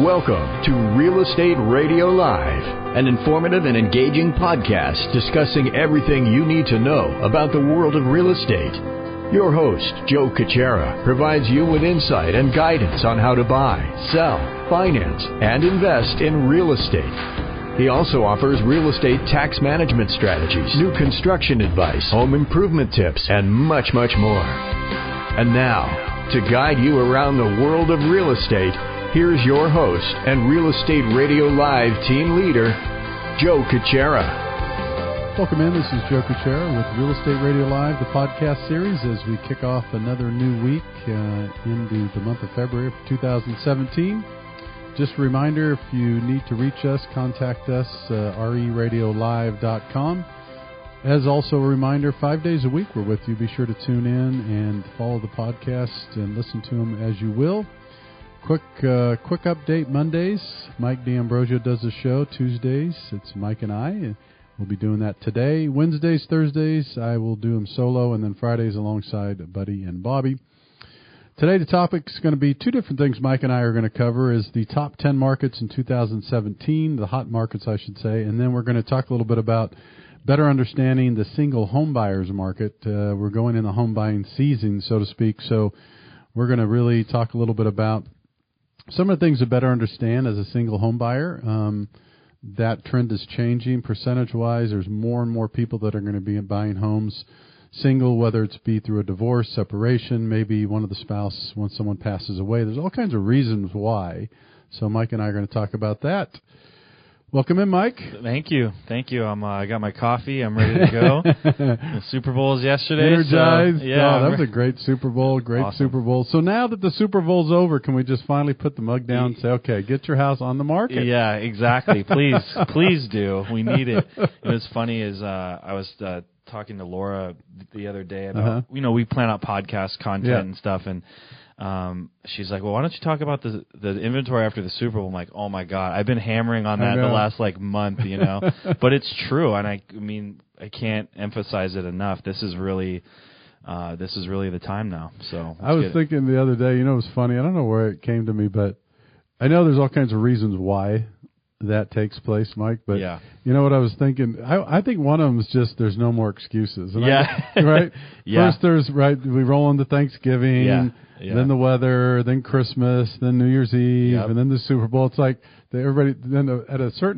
Welcome to Real Estate Radio Live, an informative and engaging podcast discussing everything you need to know about the world of real estate. Your host, Joe Caccera, provides you with insight and guidance on how to buy, sell, finance, and invest in real estate. He also offers real estate tax management strategies, new construction advice, home improvement tips, and much, much more. And now, to guide you around the world of real estate, here's your host and Real Estate Radio Live team leader, Joe Caccera. Welcome in. This is Joe Caccera with Real Estate Radio Live, the podcast series, as we kick off another new week into the month of February of 2017. Just a reminder, if you need to reach us, contact us, reradiolive.com. As also a reminder, 5 days a week we're with you. Be sure to tune in and follow the podcast and listen to them as you will. Quick update, Mondays, Mike D'Ambrosio does the show. Tuesdays, it's Mike and I. We'll be doing that today. Wednesdays, Thursdays, I will do them solo, and then Fridays alongside Buddy and Bobby. Today, the topic is going to be two different things Mike and I are going to cover, is the top 10 markets in 2017, the hot markets, I should say, and then we're going to talk a little bit about better understanding the single home buyers market. We're going in the home buying season, so to speak, so we're going to really talk a little bit about some of the things to better understand as a single home buyer. That trend is changing percentage-wise. There's more and more people that are going to be buying homes single, whether it's be through a divorce, separation, maybe one of the spouse, when someone passes away. There's all kinds of reasons why. So Mike and I are going to talk about that. Welcome in, Mike. Thank you. I got my coffee. I'm ready to go. The Super Bowl was yesterday. Energized. So, yeah, that was a great Super Bowl. Awesome. Super Bowl. So now that the Super Bowl's over, can we just finally put the mug down and say, okay, get your house on the market? Yeah, exactly. Please do. We need it. It was funny is I was talking to Laura the other day about, we plan out podcast content and stuff, and she's like, well, why don't you talk about the inventory after the Super Bowl? I'm like, oh my God, I've been hammering on that the last month, but it's true. And I mean, I can't emphasize it enough. This is really the time now. So I was thinking the other day, it was funny. I don't know where it came to me, but I know there's all kinds of reasons why that takes place, Mike, but you know what I was thinking? I think one of them is just there's no more excuses. And right? Yeah. First there's, we roll into Thanksgiving, then the weather, then Christmas, then New Year's Eve, and then the Super Bowl. It's like everybody, then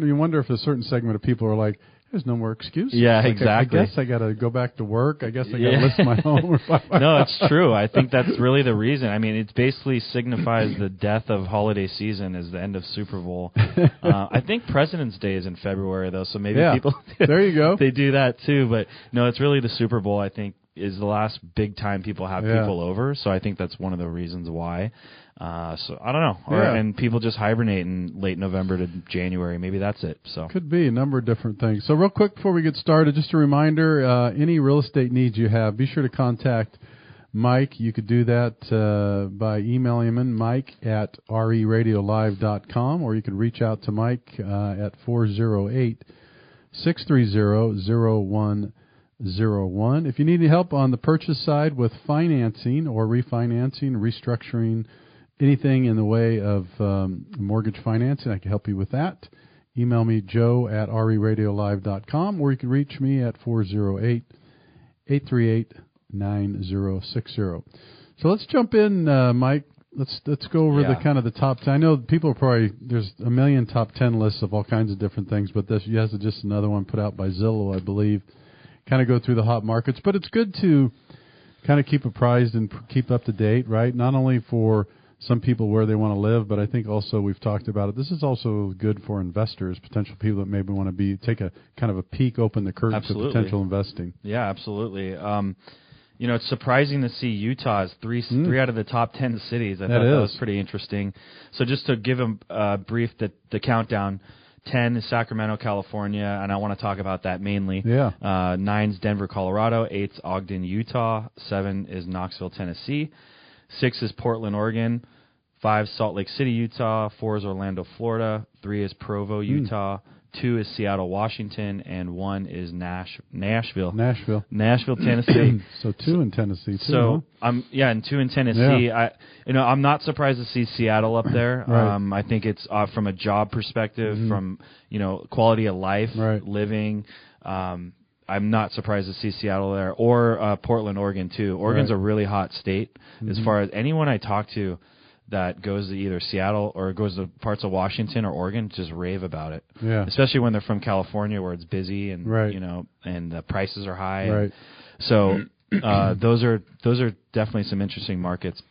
you wonder if a certain segment of people are like, there's no more excuses. Yeah, exactly. I guess I got to go back to work. I guess I got to list my home. No, it's true. I think that's really the reason. I mean, it basically signifies the death of holiday season is the end of Super Bowl. I think President's Day is in February, though, so maybe people there you go. They do that, too. But, no, it's really the Super Bowl, I think, is the last big time people have people over. So I think that's one of the reasons why. So I don't know. And people just hibernate in late November to January. Maybe that's it. So could be a number of different things. So real quick before we get started, just a reminder, any real estate needs you have, be sure to contact Mike. You could do that by emailing him, mike@reradiolive.com, or you could reach out to Mike at 408-630-0101. If you need any help on the purchase side with financing or refinancing, restructuring, anything in the way of mortgage financing, I can help you with that. Email me, joe@reradiolive.com, or you can reach me at 408-838-9060. So let's jump in, Mike. Let's go over the kind of the top 10. I know people are probably, there's a million top 10 lists of all kinds of different things, but this is just another one put out by Zillow, I believe. Kind of go through the hot markets, but it's good to kind of keep apprised and keep up to date, right? Not only for some people where they want to live, but I think also we've talked about it. This is also good for investors, potential people that maybe want to take a kind of a peek, open the curtain to potential investing. Yeah, absolutely. It's surprising to see Utah as three out of the top 10 cities. I thought that was pretty interesting. So just to give a brief, the countdown. 10 is Sacramento, California, and I want to talk about that mainly. 9's Denver, Colorado. 8's Ogden, Utah. 7 is Knoxville, Tennessee. 6 is Portland, Oregon. 5 Salt Lake City, Utah. 4 is Orlando, Florida. 3 is Provo, Utah. 2 is Seattle, Washington, and 1 is Nashville, Tennessee. So 2 in Tennessee too. So huh? and 2 in Tennessee. Yeah. I'm not surprised to see Seattle up there. Right. I think it's from a job perspective, from quality of life, living. I'm not surprised to see Seattle there, or Portland, Oregon too. Oregon's a really hot state. As far as anyone I talk to that goes to either Seattle or goes to parts of Washington or Oregon, just rave about it. Yeah. Especially when they're from California, where it's busy and and the prices are high. Right. So those are definitely some interesting markets.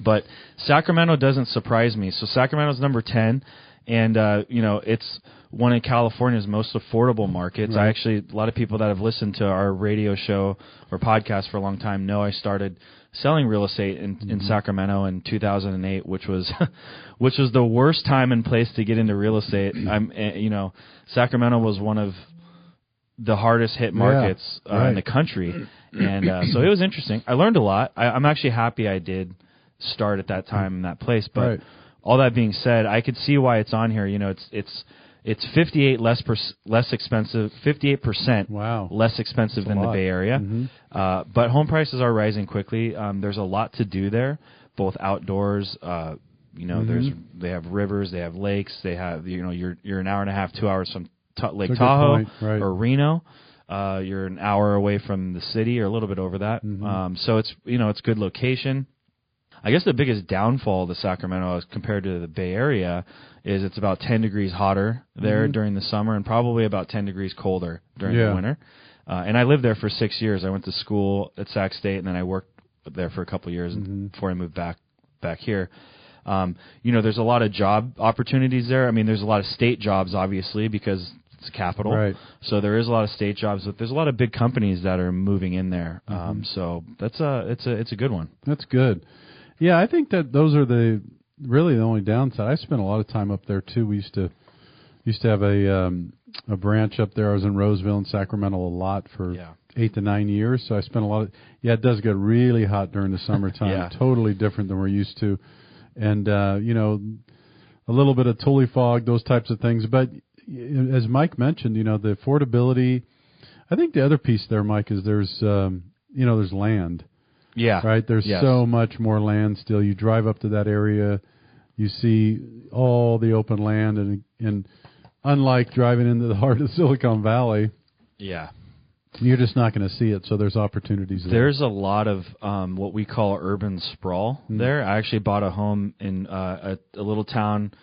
But Sacramento doesn't surprise me. So Sacramento's number 10, and it's one of California's most affordable markets. Right. A lot of people that have listened to our radio show or podcast for a long time know I started selling real estate in Sacramento in 2008, which was the worst time and place to get into real estate. Sacramento was one of the hardest hit markets in the country, and so it was interesting. I learned a lot. I'm actually happy I did start at that time in that place. But all that being said, I could see why it's on here. It's 58% less expensive less expensive than the Bay Area. But home prices are rising quickly. There's a lot to do there, both outdoors. They have rivers, they have lakes, they have you're an hour and a half, 2 hours from Lake Tahoe or Reno. You're an hour away from the city, or a little bit over that. So it's it's good location. I guess the biggest downfall of the Sacramento as compared to the Bay Area is it's about 10 degrees hotter there during the summer, and probably about 10 degrees colder during the winter. And I lived there for 6 years. I went to school at Sac State, and then I worked there for a couple of years before I moved back here. There's a lot of job opportunities there. I mean, there's a lot of state jobs, obviously, because it's the capital. Right. So there is a lot of state jobs, but there's a lot of big companies that are moving in there. So it's a good one. That's good. Yeah, I think that those are really the only downside. I spent a lot of time up there too. We used to have a branch up there. I was in Roseville and Sacramento a lot for 8 to 9 years. So I spent a lot of it does get really hot during the summertime. Totally different than we're used to, and a little bit of tule fog, those types of things. But as Mike mentioned, the affordability. I think the other piece there, Mike, is there's land. Yeah. Right? There's so much more land still. You drive up to that area, you see all the open land, and unlike driving into the heart of Silicon Valley, you're just not going to see it, so there's opportunities there. There's a lot of what we call urban sprawl there. I actually bought a home in a little town,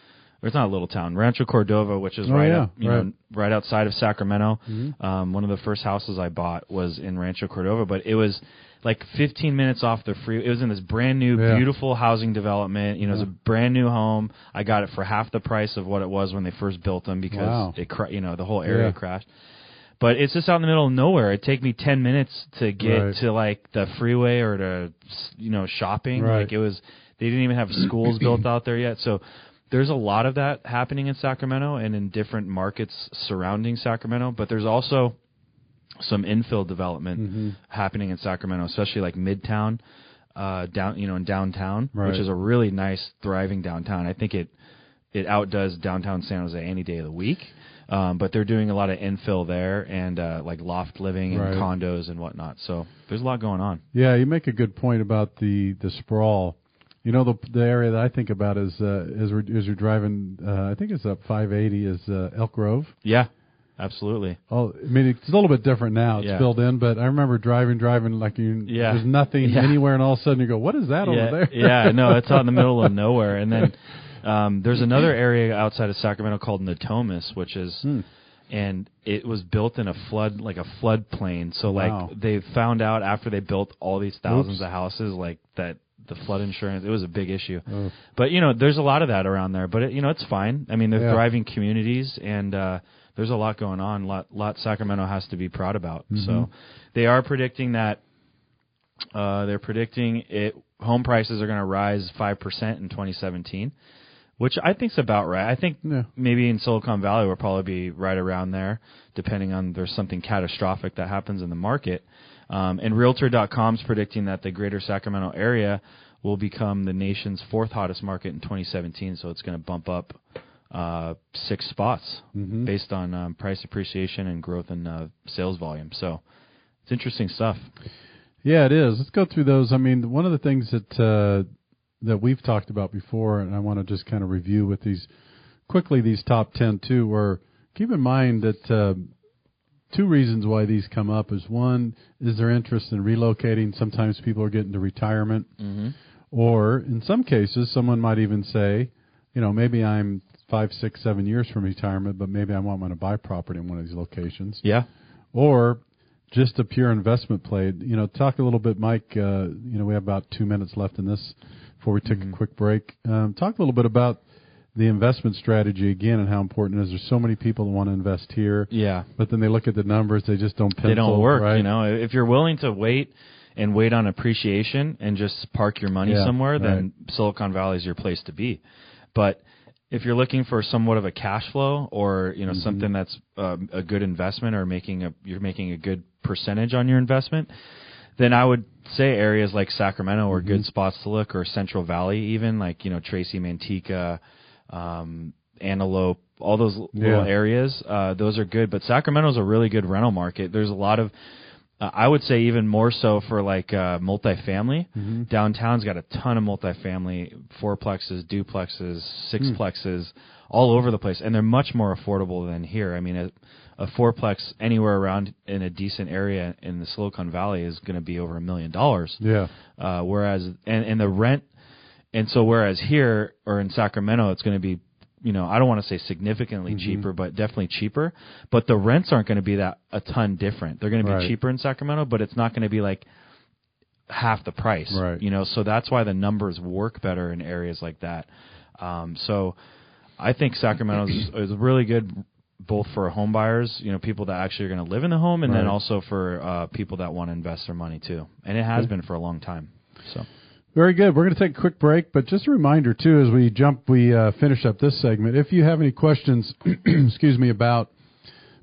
or it's not a little town, Rancho Cordova, which is right outside of Sacramento. One of the first houses I bought was in Rancho Cordova, but it was like 15 minutes off the freeway. It was in this brand new, beautiful housing development. It was a brand new home. I got it for half the price of what it was when they first built them because the whole area crashed. But it's just out in the middle of nowhere. It'd take me 10 minutes to get to like the freeway or to shopping. Like it was, they didn't even have schools built out there yet. So there's a lot of that happening in Sacramento and in different markets surrounding Sacramento. But there's also some infill development happening in Sacramento, especially like Midtown, in downtown, which is a really nice, thriving downtown. I think it outdoes downtown San Jose any day of the week. But they're doing a lot of infill there and like loft living and condos and whatnot. So there's a lot going on. Yeah, you make a good point about the sprawl. The area that I think about is as you're driving, I think it's up 580, is Elk Grove. Yeah. Absolutely. Oh, I mean, it's a little bit different now. It's filled in, but I remember driving like there's nothing anywhere, and all of a sudden you go, what is that over there? No, it's out in the middle of nowhere. And then there's another area outside of Sacramento called Natomas, which is, and it was built in a floodplain. So like they found out after they built all these thousands of houses, like that the flood insurance, it was a big issue. But there's a lot of that around there. But it's fine. I mean, they're thriving communities, and there's a lot going on. Lot Sacramento has to be proud about. So they are predicting that home prices are going to rise 5% in 2017, which I think is about right. I think maybe in Silicon Valley we'll probably be right around there, depending on there's something catastrophic that happens in the market. And Realtor.com is predicting that the greater Sacramento area will become the nation's 4th hottest market in 2017, so it's going to bump up 6 spots based on price appreciation and growth in sales volume. So it's interesting stuff. Yeah, it is. Let's go through those. I mean, one of the things that we've talked about before, and I want to just kind of review with these top 10 too, were keep in mind that 2 reasons why these come up is, one, is their interest in relocating. Sometimes people are getting to retirement. Or in some cases, someone might even say, maybe I'm 5, 6, 7 years from retirement, but maybe I want to buy property in one of these locations. Yeah. Or just a pure investment play. Talk a little bit, Mike. We have about 2 minutes left in this before we take a quick break. Talk a little bit about the investment strategy again and how important it is. There's so many people that want to invest here. Yeah. But then they look at the numbers, they just don't pencil. They don't work, right? If you're willing to wait on appreciation and just park your money somewhere, then Silicon Valley is your place to be. But if you're looking for somewhat of a cash flow or, something that's a good investment or you're making a good percentage on your investment, then I would say areas like Sacramento are good spots to look, or Central Valley even, like, Tracy, Manteca, Antelope, all those little areas. Those are good. But Sacramento's a really good rental market. There's a lot of, I would say even more so for like multifamily. Downtown's got a ton of multifamily, 4plexes, duplexes, 6plexes, all over the place. And they're much more affordable than here. I mean, a 4plex anywhere around in a decent area in the Silicon Valley is going to be over $1 million. Yeah. Whereas the rent, and so whereas here or in Sacramento, it's going to be, I don't want to say significantly cheaper, but definitely cheaper. But the rents aren't going to be that a ton different. They're going to be cheaper in Sacramento, but it's not going to be like half the price. Right. So that's why the numbers work better in areas like that. So I think Sacramento is really good, both for home buyers, people that actually are going to live in the home, and then also for people that want to invest their money too. And it has been for a long time. So. Very good. We're going to take a quick break, but just a reminder, too, as we finish up this segment, if you have any questions, about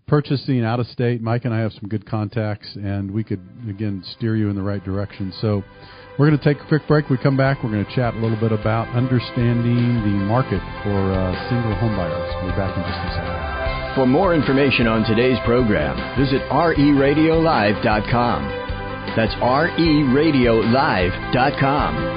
purchasing out of state, Mike and I have some good contacts, and we could, again, steer you in the right direction. So we're going to take a quick break. When we come back, we're going to chat a little bit about understanding the market for single home buyers. We'll be back in just a second. For more information on today's program, visit reradiolive.com. That's reradiolive.com.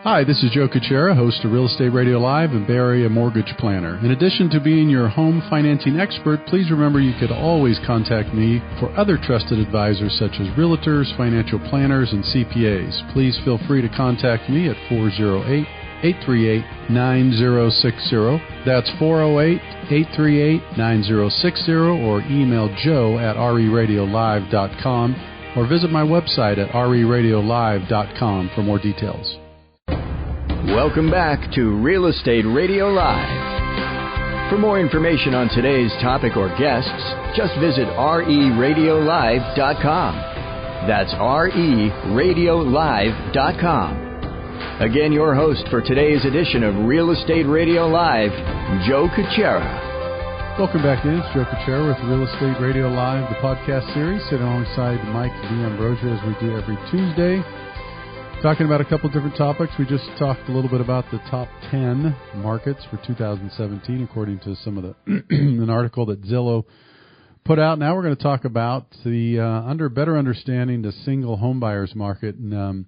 Hi, this is Joe Kuchera, host of Real Estate Radio Live and Bay Area Mortgage Planner. In addition to being your home financing expert, please remember you could always contact me for other trusted advisors such as realtors, financial planners, and CPAs. Please feel free to contact me at 408-838-9060. That's 408-838-9060, or email joe at reradiolive.com, or visit my website at reradiolive.com for more details. Welcome back to Real Estate Radio Live. For more information on today's topic or guests, just visit reradiolive.com. That's reradiolive.com. Again, your host for today's edition of Real Estate Radio Live, Joe Kuchera. Welcome back in. It's Joe Kuchera with Real Estate Radio Live, the podcast series, sitting alongside Mike D'Ambrosio as we do every Tuesday. Talking about a couple different topics. We just talked a little bit about the top 10 markets for 2017, according to some of the an article that Zillow put out. Now we're going to talk about the better understanding the single home buyers market. And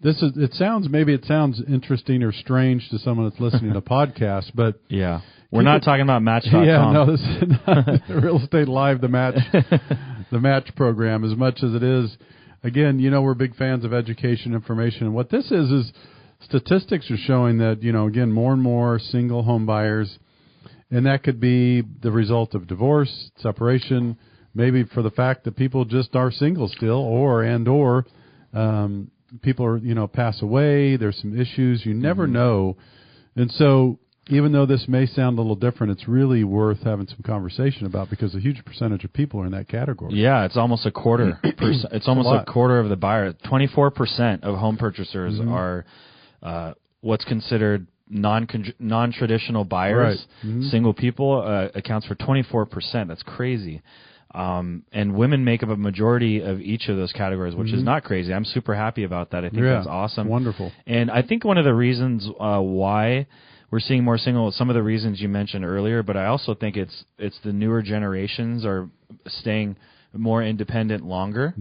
it sounds interesting or strange to someone that's listening to podcasts, but yeah, we're not talking about Match.com. Yeah, no, this is not Real Estate Live, the Match program, as much as it is. Again, we're big fans of education, information, and what this is statistics are showing that, again, more and more single home buyers, and that could be the result of divorce, separation, maybe for the fact that people just are single still, or people are, pass away, there's some issues, you never know. And so even though this may sound a little different, it's really worth having some conversation about, because a huge percentage of people are in that category. Yeah, it's almost a quarter. It's almost a quarter of the buyer. 24% of home purchasers are what's considered non-traditional buyers. Right. Single people accounts for 24%. That's crazy. And women make up a majority of each of those categories, which is not crazy. I'm super happy about that. I think that's awesome. Wonderful. And I think one of the reasons why we're seeing more single, some of the reasons you mentioned earlier, but I also think it's the newer generations are staying more independent longer.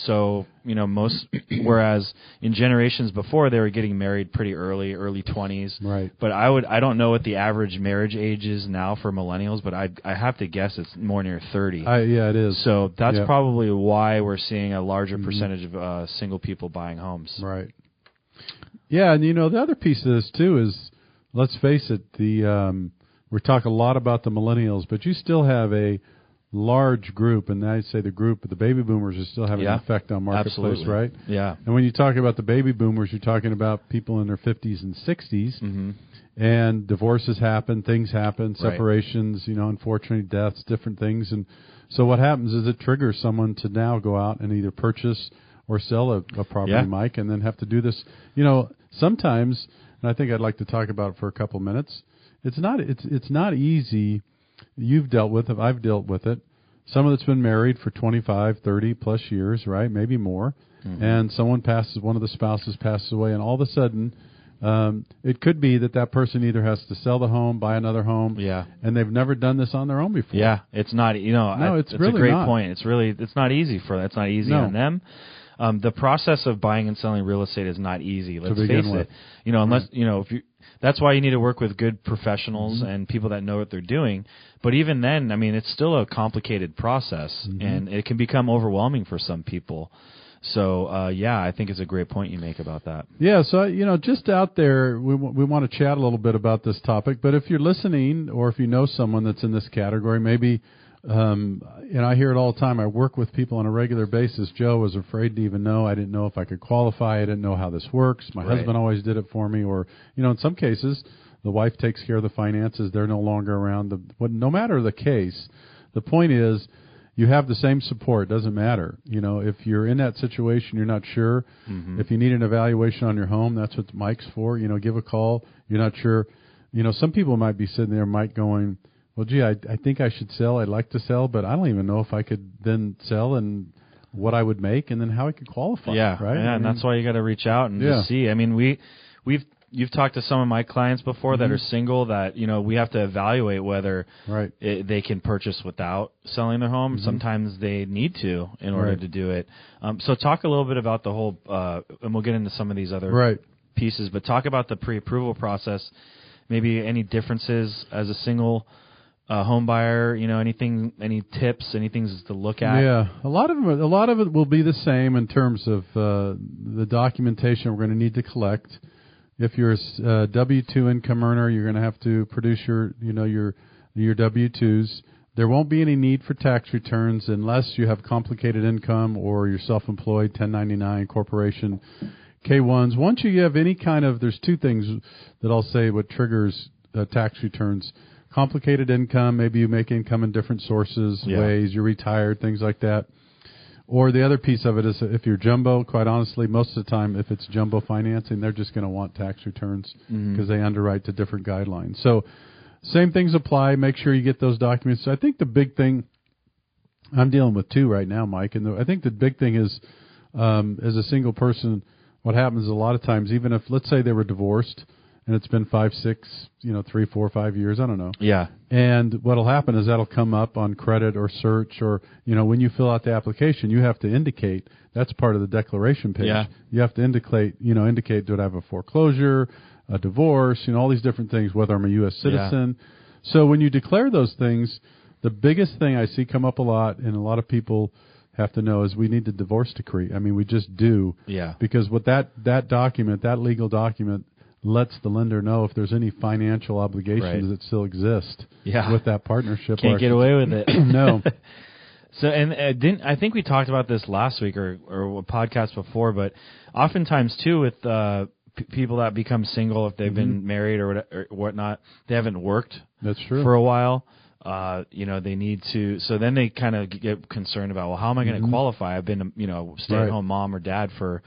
So, whereas in generations before they were getting married pretty early 20s. Right. But I don't know what the average marriage age is now for millennials, but I have to guess it's more near 30. Yeah, it is. So that's probably why we're seeing a larger percentage of single people buying homes. Right. Yeah, and the other piece of this too is, let's face it, we talk a lot about the millennials, but you still have a large group, and I'd say the baby boomers are still having an effect on marketplace, absolutely. right? Yeah. And when you talk about the baby boomers, you're talking about people in their 50s and 60s, and divorces happen, things happen, separations, unfortunately deaths, different things, and so what happens is it triggers someone to now go out and either purchase or sell a property, Mike, and then have to do this. Sometimes, and I think I'd like to talk about it for a couple minutes. It's not easy. You've dealt with it. I've dealt with it. Someone that's been married for 25, 30 plus years, right? Maybe more. And one of the spouses passes away, and all of a sudden, it could be that person either has to sell the home, buy another home, and they've never done this on their own before. Yeah, it's not. No, it's really a great point. It's not easy for that. It's not easy on them. The process of buying and selling real estate is not easy. Let's face it. Unless if you. That's why you need to work with good professionals and people that know what they're doing. But even then, it's still a complicated process, and it can become overwhelming for some people. So, I think it's a great point you make about that. Yeah, so, just out there, we want to chat a little bit about this topic. But if you're listening or if you know someone that's in this category, maybe, I hear it all the time. I work with people on a regular basis. Joe was afraid to even know. I didn't know if I could qualify. I didn't know how this works. My husband always did it for me. Or, in some cases, the wife takes care of the finances. They're no longer around. No matter the case, the point is you have the same support. It doesn't matter. If you're in that situation, you're not sure. If you need an evaluation on your home, that's what Mike's for. Give a call. You're not sure. Some people might be sitting there, Mike, going, well, gee, I think I should sell. I'd like to sell, but I don't even know if I could then sell and what I would make and then how I could qualify. Yeah, right. Yeah, and that's why you got to reach out and just see. You've talked to some of my clients before that are single that we have to evaluate whether they can purchase without selling their home. Sometimes they need to in order to do it. So talk a little bit about the whole, and we'll get into some of these other pieces, but talk about the pre-approval process. Maybe any differences as a single home buyer, any tips, anything to look at? Yeah, a lot of it will be the same in terms of the documentation we're going to need to collect. If you're a W-2 income earner, you're going to have to produce your W-2s. There won't be any need for tax returns unless you have complicated income or you're self-employed, 1099, corporation, K-1s. Once you have any kind of, there's two things that I'll say what triggers tax returns. Complicated income, maybe you make income in different sources, ways, you're retired, things like that. Or the other piece of it is if you're jumbo, quite honestly, most of the time if it's jumbo financing, they're just going to want tax returns because they underwrite to different guidelines. So same things apply. Make sure you get those documents. So I think the big thing, I'm dealing with two right now, Mike, and I think the big thing is as a single person, what happens a lot of times, even if, let's say they were divorced, and it's been 5, 6, 3, 4, 5 years, I don't know. Yeah. And what'll happen is that'll come up on credit or search or, when you fill out the application, you have to indicate, that's part of the declaration page. Yeah. You have to indicate, do I have a foreclosure, a divorce, all these different things, whether I'm a U.S. citizen. Yeah. So when you declare those things, the biggest thing I see come up a lot, and a lot of people have to know, is we need the divorce decree. We just do. Yeah. Because what that document, that legal document, lets the lender know if there's any financial obligations that still exist with that partnership. Can't get away with it. No. So, and I think we talked about this last week or a podcast before, but oftentimes too with people that become single, if they've been married or whatnot, they haven't worked. That's true. For a while. They need to, so then they kind of get concerned about, well, how am I going to qualify? I've been, a stay-at-home mom or dad for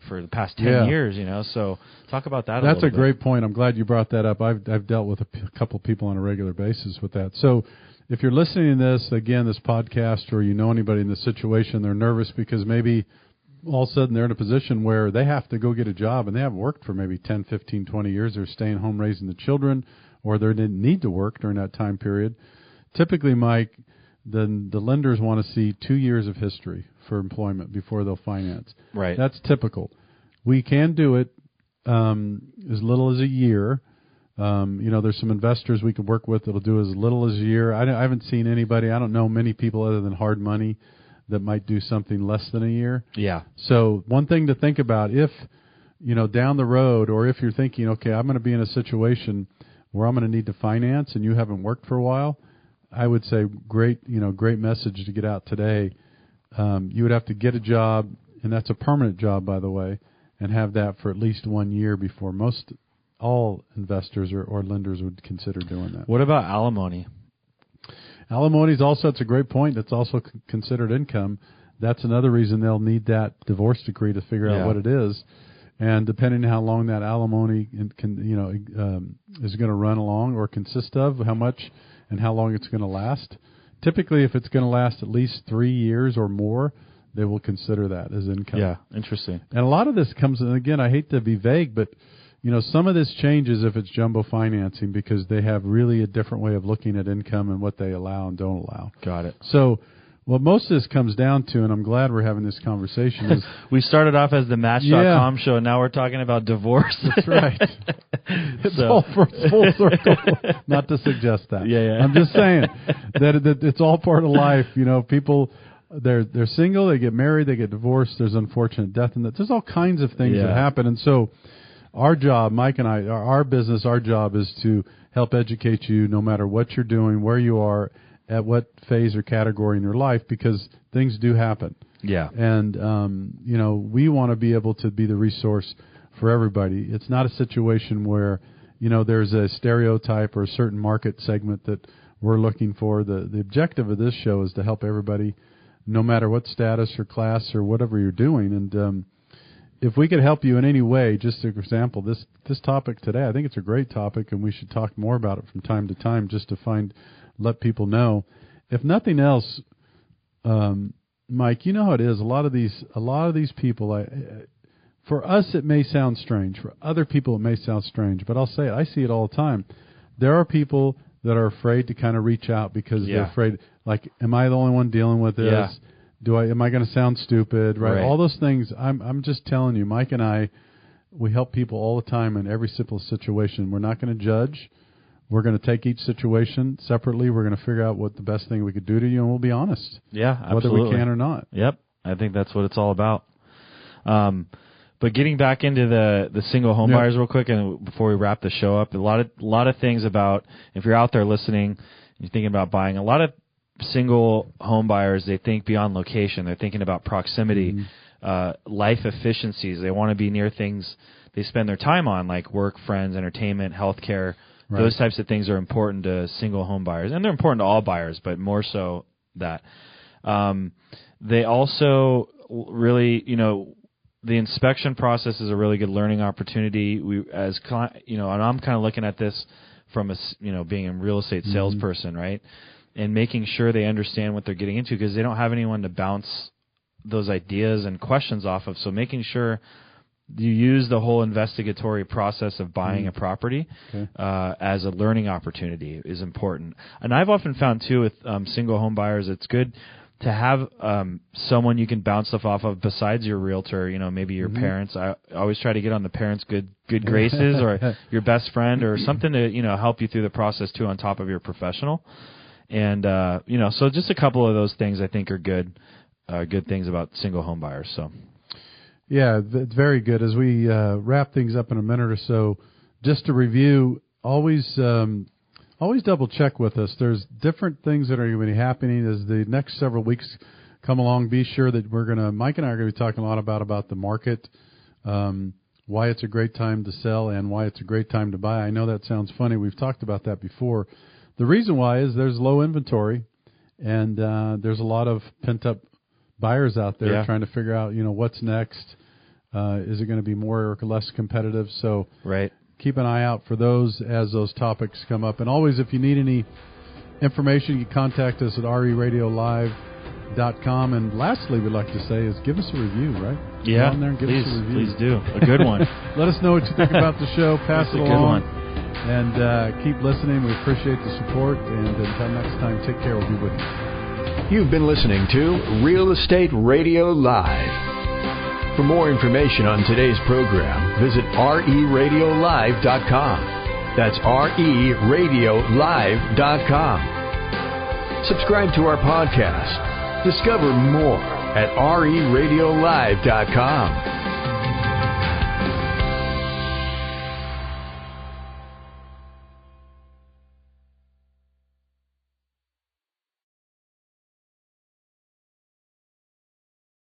the past 10 years, so talk about that a little bit. That's a great point. I'm glad you brought that up. I've dealt with a couple people on a regular basis with that. So if you're listening to this, again, this podcast, or you know anybody in this situation, they're nervous because maybe all of a sudden they're in a position where they have to go get a job and they haven't worked for maybe 10, 15, 20 years. They're staying home raising the children, or they didn't need to work during that time period. Typically, Mike, the lenders want to see 2 years of history for employment before they'll finance. Right. That's typical. We can do it as little as a year. There's some investors we could work with that'll do as little as a year. I haven't seen anybody. I don't know many people other than Hard Money that might do something less than a year. Yeah. So one thing to think about, if, down the road, or if you're thinking, okay, I'm going to be in a situation where I'm going to need to finance and you haven't worked for a while, I would say great message to get out today. You would have to get a job, and that's a permanent job, by the way, and have that for at least 1 year before all investors or lenders would consider doing that. What about alimony? Alimony is also, it's a great point. That's also considered income. That's another reason they'll need that divorce decree to figure out what it is. And depending on how long that alimony is going to run along or consist of, how much and how long it's going to last. Typically, if it's going to last at least 3 years or more, they will consider that as income. Yeah, interesting. And a lot of this comes, and again, I hate to be vague, but some of this changes if it's jumbo financing because they have really a different way of looking at income and what they allow and don't allow. Got it. So what most of this comes down to, and I'm glad we're having this conversation, is we started off as the Match.com show, and now we're talking about divorce. That's right. It's all full circle. Not to suggest that. Yeah. I'm just saying that it's all part of life. People, they're single, they get married, they get divorced. There's unfortunate death, and there's all kinds of things that happen. And so our job, Mike and I, our business, our job is to help educate you no matter what you're doing, where you are, at what phase or category in your life, because things do happen. Yeah. And, we want to be able to be the resource for everybody. It's not a situation where, there's a stereotype or a certain market segment that we're looking for. The objective of this show is to help everybody, no matter what status or class or whatever you're doing. And if we could help you in any way, just for example, this topic today, I think it's a great topic, and we should talk more about it from time to time just to let people know. If nothing else, Mike, you know how it is. A lot of these people, for us it may sound strange. For other people it may sound strange, but I'll say it. I see it all the time. There are people that are afraid to kind of reach out because they're afraid. Like, am I the only one dealing with this? Yeah. Am I going to sound stupid? Right. All those things. I'm just telling you, Mike and I, we help people all the time in every simple situation. We're not going to judge. We're going to take each situation separately. We're going to figure out what the best thing we could do to you, and we'll be honest. Yeah, absolutely. Whether we can or not. Yep, I think that's what it's all about. But getting back into the single home buyers real quick, and before we wrap the show up, a lot of things about, if you're out there listening, you're thinking about buying, a lot of single home buyers, they think beyond location. They're thinking about proximity, life efficiencies. They want to be near things they spend their time on, like work, friends, entertainment, healthcare. Right. Those types of things are important to single home buyers, and they're important to all buyers, but more so that. They also really, the inspection process is a really good learning opportunity. And I'm kind of looking at this from being a real estate salesperson, right? And making sure they understand what they're getting into, because they don't have anyone to bounce those ideas and questions off of. So making sure you use the whole investigatory process of buying a property as a learning opportunity is important. And I've often found, too, with single home buyers, it's good to have someone you can bounce stuff off of besides your realtor, maybe your parents. I always try to get on the parents' good graces or your best friend or something to, help you through the process, too, on top of your professional. And, so just a couple of those things I think are good things about single home buyers. So. Yeah, it's very good. As we wrap things up in a minute or so, just to review, always double check with us. There's different things that are going to be happening as the next several weeks come along. Be sure that Mike and I are going to be talking a lot about the market, why it's a great time to sell and why it's a great time to buy. I know that sounds funny. We've talked about that before. The reason why is there's low inventory, and there's a lot of pent-up buyers out there trying to figure out, what's next. Is it going to be more or less competitive? So keep an eye out for those as those topics come up. And always, if you need information, you can contact us at reradiolive.com. And lastly, we'd like to say is give us a review, right? Yeah, go on there and give us a review. Please do. A good one. Let us know what you think about the show. Pass it along. Good one. And keep listening. We appreciate the support. And until next time, take care. We'll be with you. You've been listening to Real Estate Radio Live. For more information on today's program, visit reradiolive.com. That's reradiolive.com. Subscribe to our podcast. Discover more at reradiolive.com.